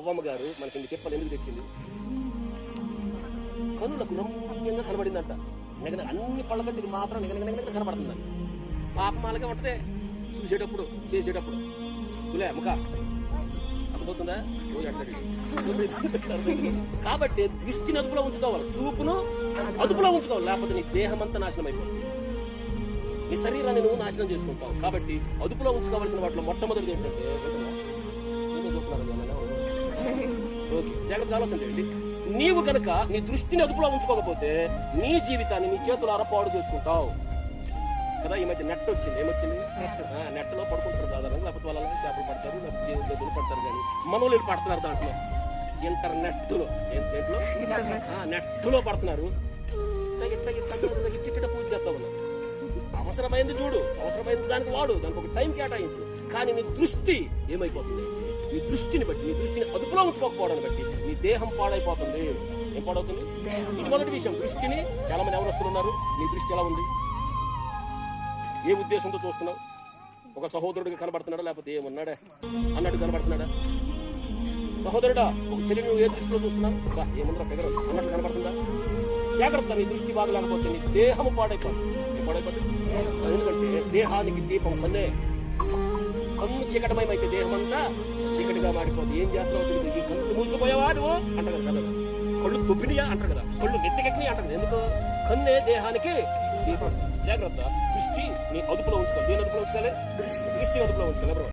అవ్వమ్మ గారు మనకి ఇన్ని తిప్పలు ఎందుకు తెచ్చింది? కనులకు రమ్యంగా కనబడిందంట. అన్ని పళ్ళగట్టుకి మాత్రం నిగనగనగనగ కనబడుతుందంట. పాపమాలగా ఉంటే చూసేటప్పుడు చేసేటప్పుడు తులే ముఖ అర్థమవుతుందా? కాబట్టి దృష్టిని అదుపులో ఉంచుకోవాలి, చూపును అదుపులో ఉంచుకోవాలి, లేకపోతే నీ దేహం అంతా నాశనం అయిపోతుంది, నీ శరీరాన్ని నువ్వు నాశనం చేసుకుంటావు. కాబట్టి అదుపులో ఉంచుకోవాల్సిన వాటిలో మొట్టమొదటిది ఏంటంటే జాగ్రత్త ఆలోచన చేయండి. నీవు కనుక నీ దృష్టిని అదుపులో ఉంచుకోకపోతే నీ జీవితాన్ని నీ చేతులారా పాడు చేసుకుంటావు కదా. ఈ మధ్య నెట్ వచ్చింది, ఏమొచ్చింది? నెట్ లో పడుకుంటారు సాధారణంగా, లేకపోతే వాళ్ళ చేపలు పడతారు, లేకపోతే పడతారు. కానీ మనోళ్ళు పడుతున్నారు దాంట్లో, ఇంటర్నెట్ లో, దేంట్లో నెట్ లో పడుతున్నారు. ఇట్ట పూజ చేస్తా ఉన్నారు. అవసరమైంది చూడు, అవసరమైంది దానికి వాడు, దానికి ఒక టైం కేటాయించు. కానీ నీ దృష్టి ఏమైపోతుంది? నీ దృష్టిని బట్టి, నీ దృష్టిని అదుపులో ఉంచుకోకపోవడాన్ని బట్టి నీ దేహం పాడైపోతుంది. ఏం పాడవుతుంది? ఇది మొదటి విషయం. దృష్టిని చాలా మంది ఎవరు వస్తున్నారు, నీ దృష్టి ఎలా ఉంది, ఏ ఉద్దేశంతో చూస్తున్నావు? ఒక సహోదరుడికి కనబడుతున్నాడా, లేకపోతే ఏమన్నాడా అన్నట్టు కనబడుతున్నాడా? సహోదరుడా, ఒక చెల్లి నువ్వు ఏ దృష్టిలో చూస్తున్నావు? ఏముందా ఫిగర్ అన్నట్టు కనబడుతుందా? జాగ్రత్త, నీ దృష్టి బాగలేకపోతే నీ దేహం పాడైపోతుంది. ఎందుకంటే దేహానికి దీపం కన్నే. కన్ను చీకటమయమైతే దేహం అంతా చీకటిగా మారిపోతుంది. ఏం చేస్తున్నావు? ఈ కళ్ళు మూసిపోయావా నువ్వు అంటారు కదా, కళ్ళు తొబ్బినియా అంటారు కదా, కళ్ళు నెత్తికెక్కినాయి అంటారు. ఎందుకు? కన్నే దేహానికి దీపం. జాగ్రత్త, దృష్టి నీ అదుపులో ఉంచుకోవాలి. దేని అదుపులో ఉంచుకోవాలి? దృష్టిని అదుపులో ఉంచుకోవాలి.